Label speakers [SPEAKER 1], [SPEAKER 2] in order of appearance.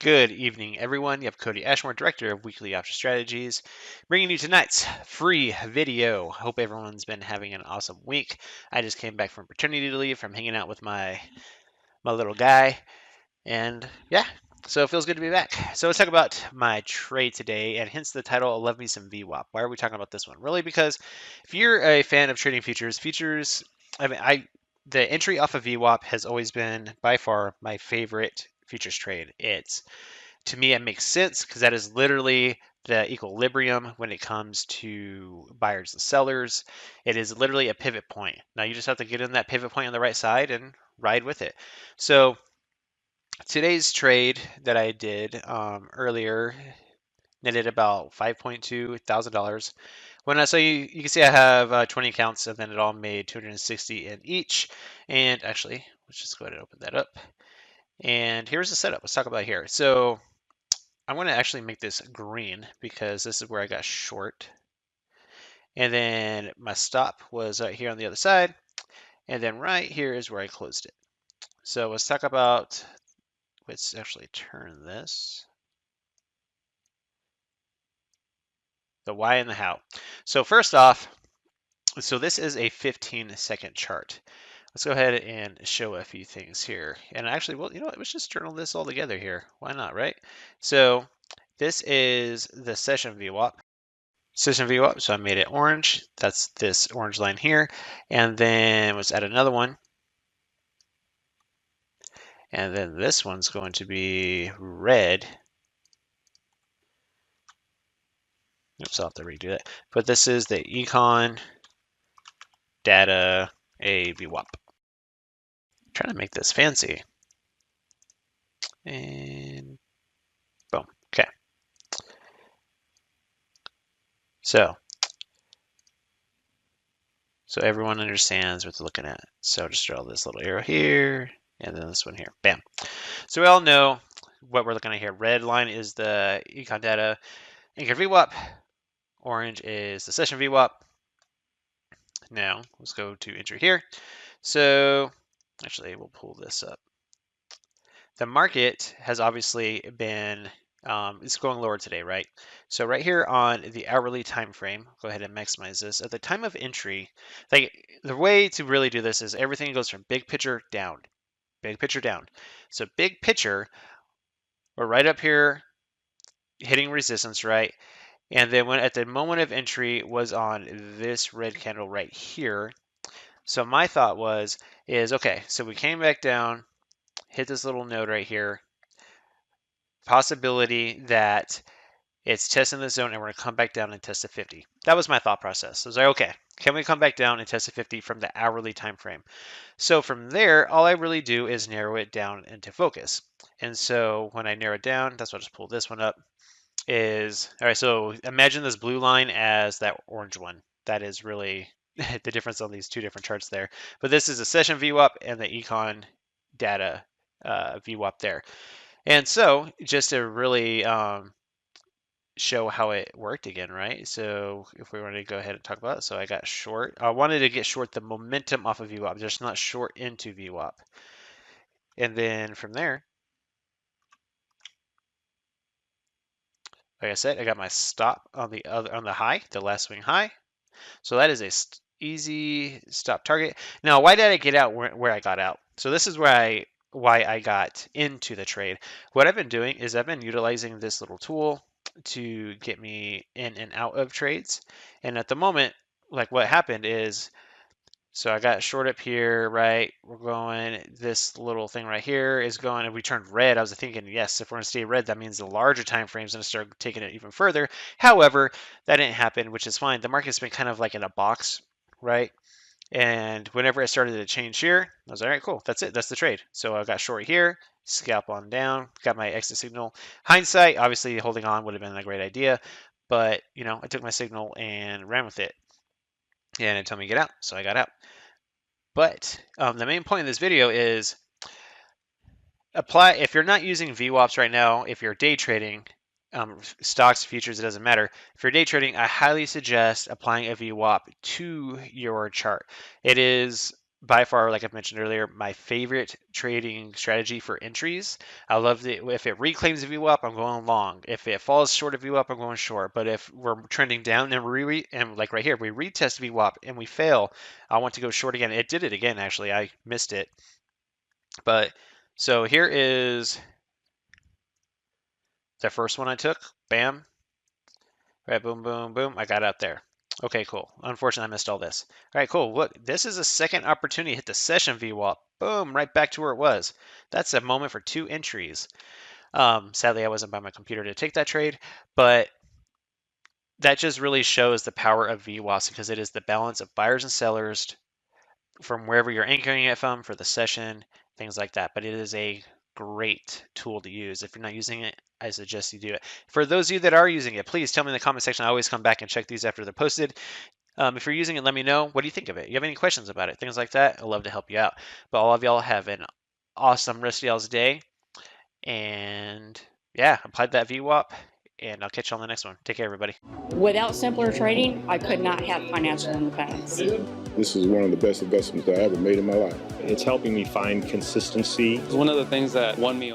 [SPEAKER 1] Good evening, everyone. You have Kody Ashmore, Director of Weekly Option Strategies, bringing you tonight's free video. Hope everyone's been having an awesome week. I just came back from paternity leave from hanging out with my little guy, and yeah, so it feels good to be back. So let's talk about my trade today, and hence the title, Love Me Some VWAP. Why are we talking about this one? Really, because if you're a fan of trading futures, the entry off of VWAP has always been by far my favorite futures trade. To me, it makes sense because that is literally the equilibrium when it comes to buyers and sellers. It is literally a pivot point. Now you just have to get in that pivot point on the right side and ride with it. So today's trade that I did earlier netted about $5,200. You can see I have 20 accounts, and then it all made 260 in each. And actually, let's just go ahead and open that up. And here's the setup. Let's talk about here. So I'm going to actually make this green because this is where I got short. And then my stop was right here on the other side. And then right here is where I closed it. So let's talk about, let's actually turn this. The why and the how. So first off, so this is a 15-second chart. Let's go ahead and show a few things here. And actually, well, you know what? Let's just journal this all together here. Why not, right? So this is the session VWAP. Session VWAP, so I made it orange. That's this orange line here. And then let's add another one. And then this one's going to be red. Oops, I'll have to redo that. But this is the econ data a VWAP. Trying to make this fancy. And boom. Okay. So everyone understands what they're looking at. So just draw this little arrow here, and then this one here. Bam. So we all know what we're looking at here. Red line is the econ data anchor VWAP. Orange is the session VWAP. Now let's go to entry here. So actually, we'll pull this up. The market has obviously been it's going lower today, right? So right here on the hourly time frame, go ahead and maximize this. At the time of entry, like the way to really do this is everything goes from big picture down, big picture down. So big picture, we're right up here hitting resistance, right? And then when at the moment of entry was on this red candle right here. So my thought is okay, so we came back down, hit this little node right here, possibility that it's testing the zone and we're going to come back down and test the 50. That was my thought process. So I was like, okay, can we come back down and test the 50 from the hourly time frame? So from there, all I really do is narrow it down into focus. And so when I narrow it down, that's why I just pull this one up, is, all right, so imagine this blue line as that orange one. That is really the difference on these two different charts there. But this is a session VWAP and the econ data VWAP there. And so just to really show how it worked again, right? So if we want to go ahead and talk about it, so I got short. I wanted to get short the momentum off of VWAP, just not short into VWAP. And then from there, like I said, I got my stop on the high, the last swing high. So that is a easy stop target. Now, why did I get out where I got out? So this is why I got into the trade. What I've been doing is I've been utilizing this little tool to get me in and out of trades. And at the moment, like what happened is, so I got short up here, right? We're going, this little thing right here is going, and we turned red. I was thinking, yes, if we're going to stay red, that means the larger time frame is going to start taking it even further. However, that didn't happen, which is fine. The market's been kind of like in a box, right? And whenever it started to change here, I was like, all right, cool. That's it. That's the trade. So I got short here, scalp on down, got my exit signal. Hindsight, obviously holding on would have been a great idea, but you know, I took my signal and ran with it. And it told me to get out, so I got out. But the main point of this video is if you're not using VWAPs right now, if you're day trading, stocks, futures, it doesn't matter. If you're day trading, I highly suggest applying a VWAP to your chart. It is by far, like I've mentioned earlier, my favorite trading strategy for entries. I love it if it reclaims a VWAP, I'm going long. If it falls short of VWAP, I'm going short. But if we're trending down and like right here, we retest VWAP and we fail, I want to go short again. It did it again, actually. I missed it. But so here is the first one I took. Bam. Right, boom, boom, boom. I got out there. Okay, cool. Unfortunately, I missed all this. All right, cool. Look, this is a second opportunity to hit the session VWAP. Boom, right back to where it was. That's a moment for 2 entries. Sadly, I wasn't by my computer to take that trade, but that just really shows the power of VWAPs because it is the balance of buyers and sellers from wherever you're anchoring it from for the session, things like that. But it is a great tool to use. If you're not using it, I suggest you do it. For those of you that are using it, please tell me in the comment section. I always come back and check these after they're posted. If you're using it, let me know. What do you think of it? You have any questions about it? Things like that? I'd love to help you out. But all of y'all have an awesome rest of y'all's day. And yeah, apply that VWAP, and I'll catch you on the next one. Take care, everybody.
[SPEAKER 2] Without simpler trading, I could not have financial independence.
[SPEAKER 3] This is one of the best investments I ever made in my life.
[SPEAKER 4] It's helping me find consistency.
[SPEAKER 5] It's one of the things that won me